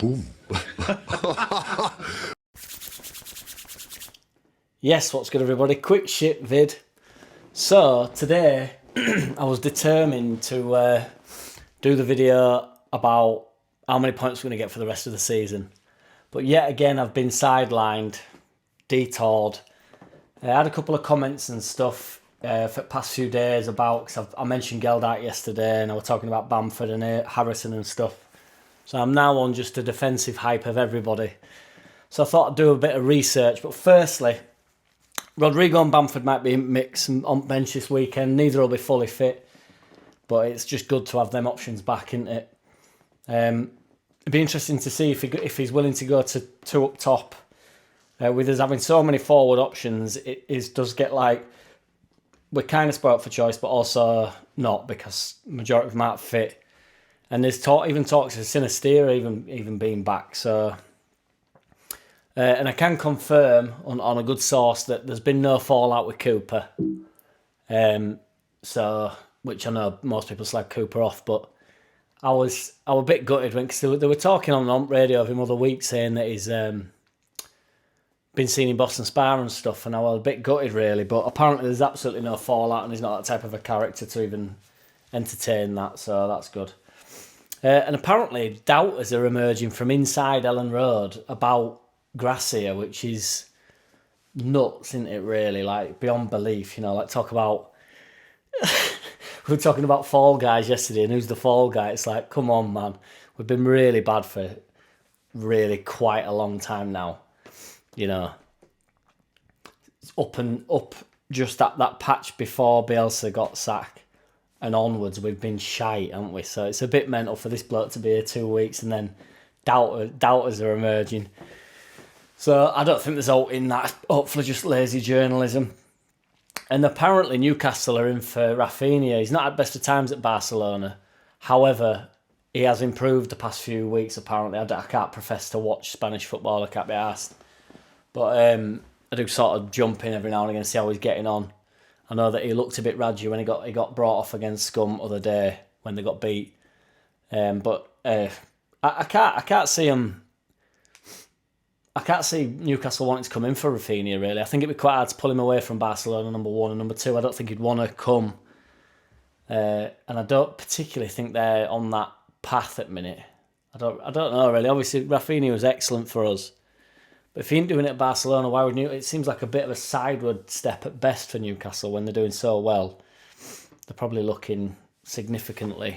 Boom. Yes, what's good everybody? Quick shit vid. So today I was determined to do the video about how many points we're going to get for the rest of the season. But yet again I've been sidelined, detoured. I had a couple of comments and stuff for the past few days about, because I mentioned Geldart yesterday and I was talking about Bamford and Harrison and stuff. So I'm now on just a defensive hype of everybody. So I thought I'd do a bit of research. But firstly, Rodrigo and Bamford might be in mix on bench this weekend. Neither will be fully fit. But it's just good to have them options back, isn't it? It'd be interesting to see if he's willing to go to two up top. With us having so many forward options, it does get like, we're kind of spoilt for choice, but also not, because majority of them aren't fit. And there's even talks of Sinister even being back. So, and I can confirm on a good source that there's been no fallout with Cooper. So, which I know most people slag Cooper off, but I was a bit gutted because they were talking on the radio of him other week saying that he's been seen in Boston Spa and stuff, and I was a bit gutted really. But apparently there's absolutely no fallout, and he's not that type of a character to even entertain that. So that's good. And apparently doubters are emerging from inside Ellen Road about Gracia, which is nuts, isn't it, really? Like, beyond belief, you know, like talk about... we were talking about Fall Guys yesterday, and who's the Fall Guy? It's like, come on, man. We've been really bad for really quite a long time now. You know, it's up just at that patch before Bielsa got sacked. And onwards, we've been shite, haven't we? So it's a bit mental for this bloke to be here 2 weeks and then doubters are emerging. So I don't think there's out in that. Hopefully just lazy journalism. And apparently Newcastle are in for Raphinha. He's not at best of times at Barcelona. However, he has improved the past few weeks, apparently. I can't profess to watch Spanish football, I can't be asked. But I do sort of jump in every now and again and see how he's getting on. I know that he looked a bit radgy when he got brought off against Scum other day when they got beat. But I can't see him. I can't see Newcastle wanting to come in for Raphinha, really. I think it'd be quite hard to pull him away from Barcelona, number one, and number two, I don't think he'd want to come. And I don't particularly think they're on that path at the minute. I don't know, really. Obviously, Raphinha was excellent for us. But if he ain't doing it at Barcelona, why would it seems like a bit of a sideward step at best for Newcastle when they're doing so well. They're probably looking significantly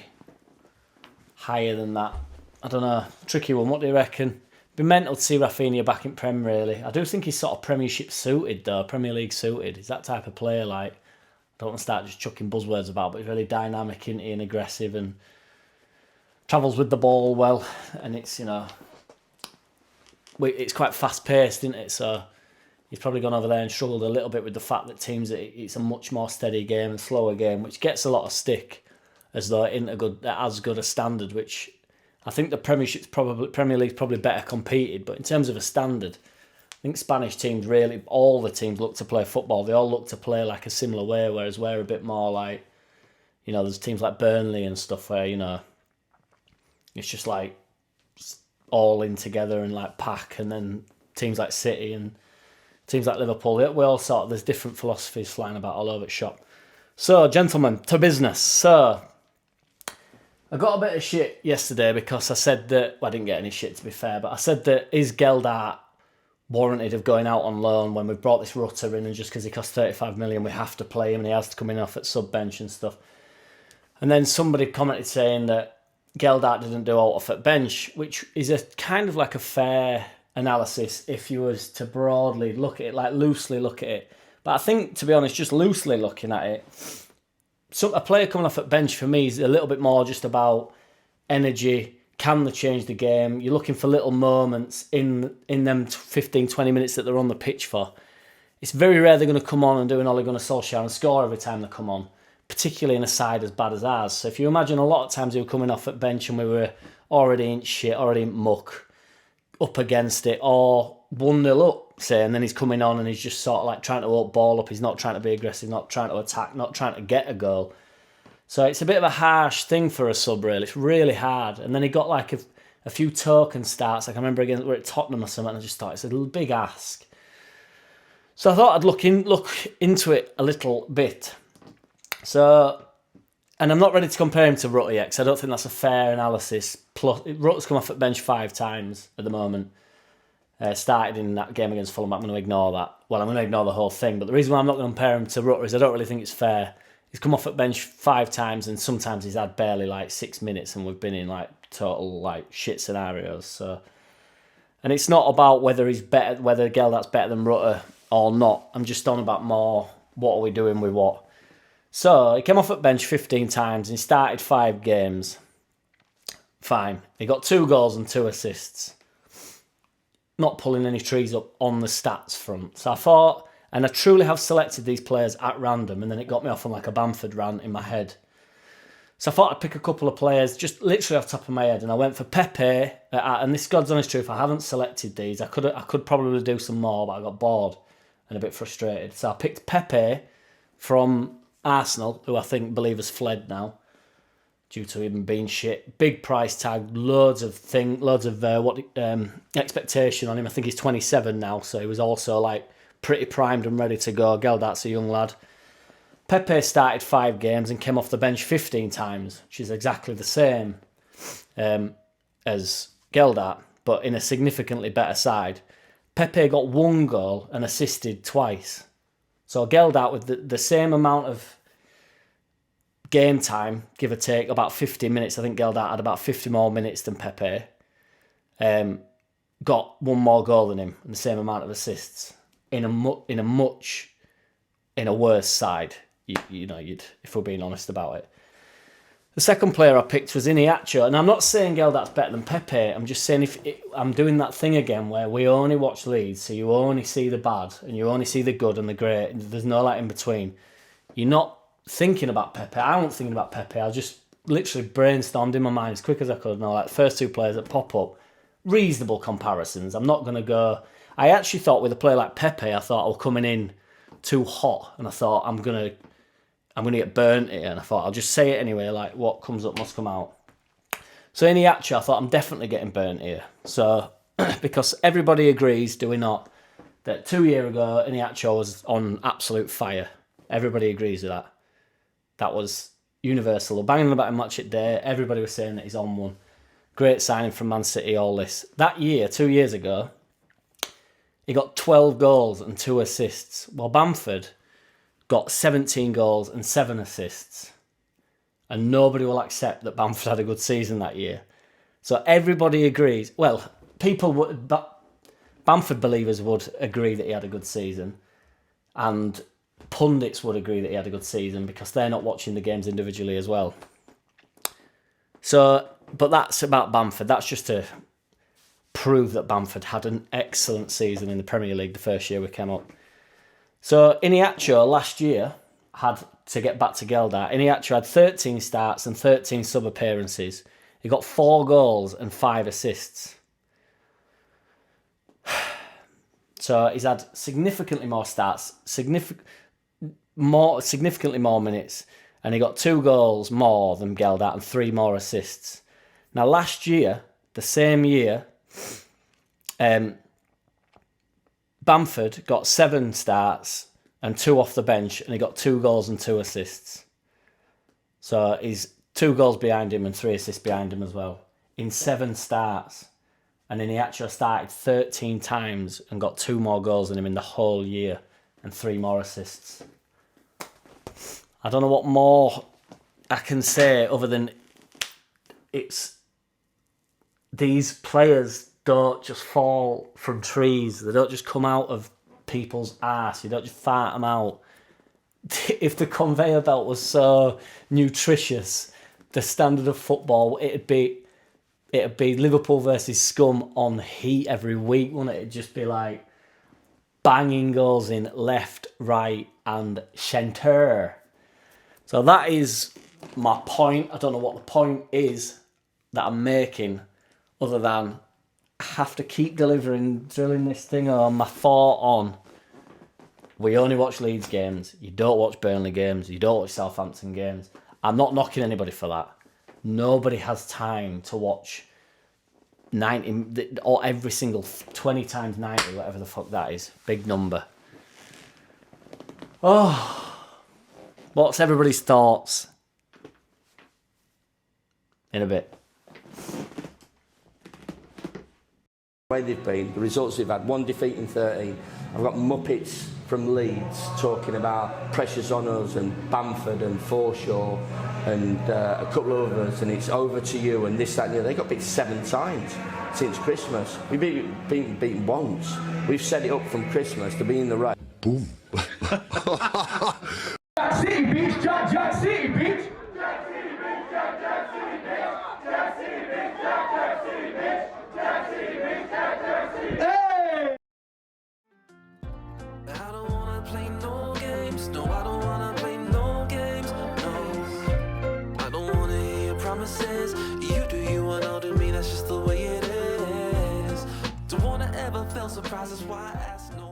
higher than that. I don't know. Tricky one. What do you reckon? It'd be mental to see Raphinha back in Prem, really. I do think he's sort of Premiership suited, though. Premier League suited. He's that type of player, like, I don't want to start just chucking buzzwords about, but he's really dynamic and aggressive and travels with the ball well. And it's, you know... it's quite fast-paced, isn't it? So he's probably gone over there and struggled a little bit with the fact that it's a much more steady game and slower game, which gets a lot of stick, as though it isn't as good a standard, which I think the Premier League's probably better competed. But in terms of a standard, I think Spanish teams really, all the teams look to play football. They all look to play like a similar way, whereas we're a bit more like, you know, there's teams like Burnley and stuff where, you know, it's just like all in together and like pack, and then teams like City and teams like Liverpool, we all sort of, there's different philosophies flying about all over the shop. So, gentlemen, to business. So, I got a bit of shit yesterday because I said that, well, I didn't get any shit to be fair, but I said that is Geldart warranted of going out on loan when we brought this Rutter in, and just because he cost 35 million we have to play him and he has to come in off at sub bench and stuff. And then somebody commented saying that Geldart didn't do out off at bench, which is a kind of like a fair analysis if you was to broadly look at it, like loosely look at it. But I think, to be honest, just loosely looking at it, a player coming off at bench for me is a little bit more just about energy. Can they change the game? You're looking for little moments in them 15, 20 minutes that they're on the pitch for. It's very rare they're going to come on and do an Ole Gunnar Solskjaer and score every time they come on, particularly in a side as bad as ours. So if you imagine a lot of times we were coming off at bench and we were already in shit, already in muck, up against it, or 1-0 up, say, and then he's coming on and he's just sort of like trying to up ball up. He's not trying to be aggressive, not trying to attack, not trying to get a goal. So it's a bit of a harsh thing for a sub, really. It's really hard. And then he got like a a few token starts. Like I remember again, we're at Tottenham or something, and I just thought it's a little big ask. So I thought I'd look into it a little bit. So, and I'm not ready to compare him to Rutter yet, because I don't think that's a fair analysis. Plus, Rutter's come off at bench 5 times at the moment. Started in that game against Fulham. I'm going to ignore that. Well, I'm going to ignore the whole thing. But the reason why I'm not going to compare him to Rutter is I don't really think it's fair. He's come off at bench 5 times, and sometimes he's had barely like 6 minutes, and we've been in like total like shit scenarios. So, and it's not about whether he's better, whether Geldart's better than Rutter or not. I'm just on about more what are we doing with what. So he came off at bench 15 times, and he started 5 games. Fine. He got 2 goals and 2 assists. Not pulling any trees up on the stats front. So I thought, and I truly have selected these players at random, and then it got me off on like a BAMFORD rant in my head. So I thought I'd pick a couple of players, just literally off the top of my head, and I went for Pepe, and this God's honest truth, I haven't selected these. I could probably do some more, but I got bored and a bit frustrated. So I picked Pepe from Arsenal, who I believe has fled now, due to him being shit. Big price tag, loads of expectation on him. I think he's 27 now, so he was also like pretty primed and ready to go. Geldart's a young lad. Pepe started 5 games and came off the bench 15 times, which is exactly the same as Geldart, but in a significantly better side. Pepe got 1 goal and assisted twice. So Geldart with the same amount of game time, give or take, about 50 minutes. I think Geldart had about 50 more minutes than Pepe. Got 1 more goal than him and the same amount of assists in a worse side. If we're being honest about it. The second player I picked was Iniacho, and I'm not saying Geldart's better than Pepe. I'm just saying I'm doing that thing again where we only watch Leeds, so you only see the bad and you only see the good and the great. And there's no like in between. You're not thinking about Pepe. I wasn't thinking about Pepe. I just literally brainstormed in my mind as quick as I could. And like the first 2 players that pop up, reasonable comparisons. I'm not going to go. I actually thought with a player like Pepe, I thought I was coming in too hot, and I thought I'm gonna get burnt here, and I thought I'll just say it anyway. Like what comes up must come out. So Iniacho, I thought I'm definitely getting burnt here. So because everybody agrees, do we not, that 2 years ago Iniacho was on absolute fire. Everybody agrees with that. That was universal. Banging about a match at day. Everybody was saying that he's on one. Great signing from Man City, all this. That year, 2 years ago, he got 12 goals and 2 assists, while Bamford got 17 goals and 7 assists. And nobody will accept that Bamford had a good season that year. So everybody agrees. Well, Bamford believers would agree that he had a good season. And pundits would agree that he had a good season because they're not watching the games individually as well. So, but that's about Bamford. That's just to prove that Bamford had an excellent season in the Premier League the first year we came up. So Iniacho last year had, to get back to Geldart, Iniacho had 13 starts and 13 sub-appearances. He got 4 goals and 5 assists. So he's had significantly more starts, significantly more minutes, and he got 2 goals more than Geldart and 3 more assists. Now last year, the same year, Bamford got 7 starts and 2 off the bench, and he got 2 goals and 2 assists. So he's 2 goals behind him and 3 assists behind him as well in 7 starts. And then he actually started 13 times and got 2 more goals than him in the whole year and 3 more assists. I don't know what more I can say other than these players don't just fall from trees. They don't just come out of people's arse. You don't just fart them out. If the conveyor belt was so nutritious, the standard of football, it'd be Liverpool versus Scum on heat every week, wouldn't it? It'd just be like banging goals in left, right, and centre. So that is my point. I don't know what the point is that I'm making, other than I have to keep drilling this thing on. My thought on, we only watch Leeds games. You don't watch Burnley games. You don't watch Southampton games. I'm not knocking anybody for that. Nobody has time to watch 90, or every single 20 times 90, whatever the fuck that is. Big number. Oh, what's everybody's thoughts? In a bit. Way they've been, the results they've had, 1 defeat in 13. I've got Muppets from Leeds talking about pressures on us, and Bamford and Forshaw and a couple of others, and it's over to you and this, that and the other. They got beat 7 times since Christmas. We've been beaten once. We've set it up from Christmas to be in the race. Boom. JackCity, bitch! JackCity, bitch! Hey! I don't wanna play no games. No, I don't wanna play no games. No, I don't wanna hear your promises. You do you and I'll do me. That's just the way it is. Don't wanna ever feel surprised. That's why I ask no.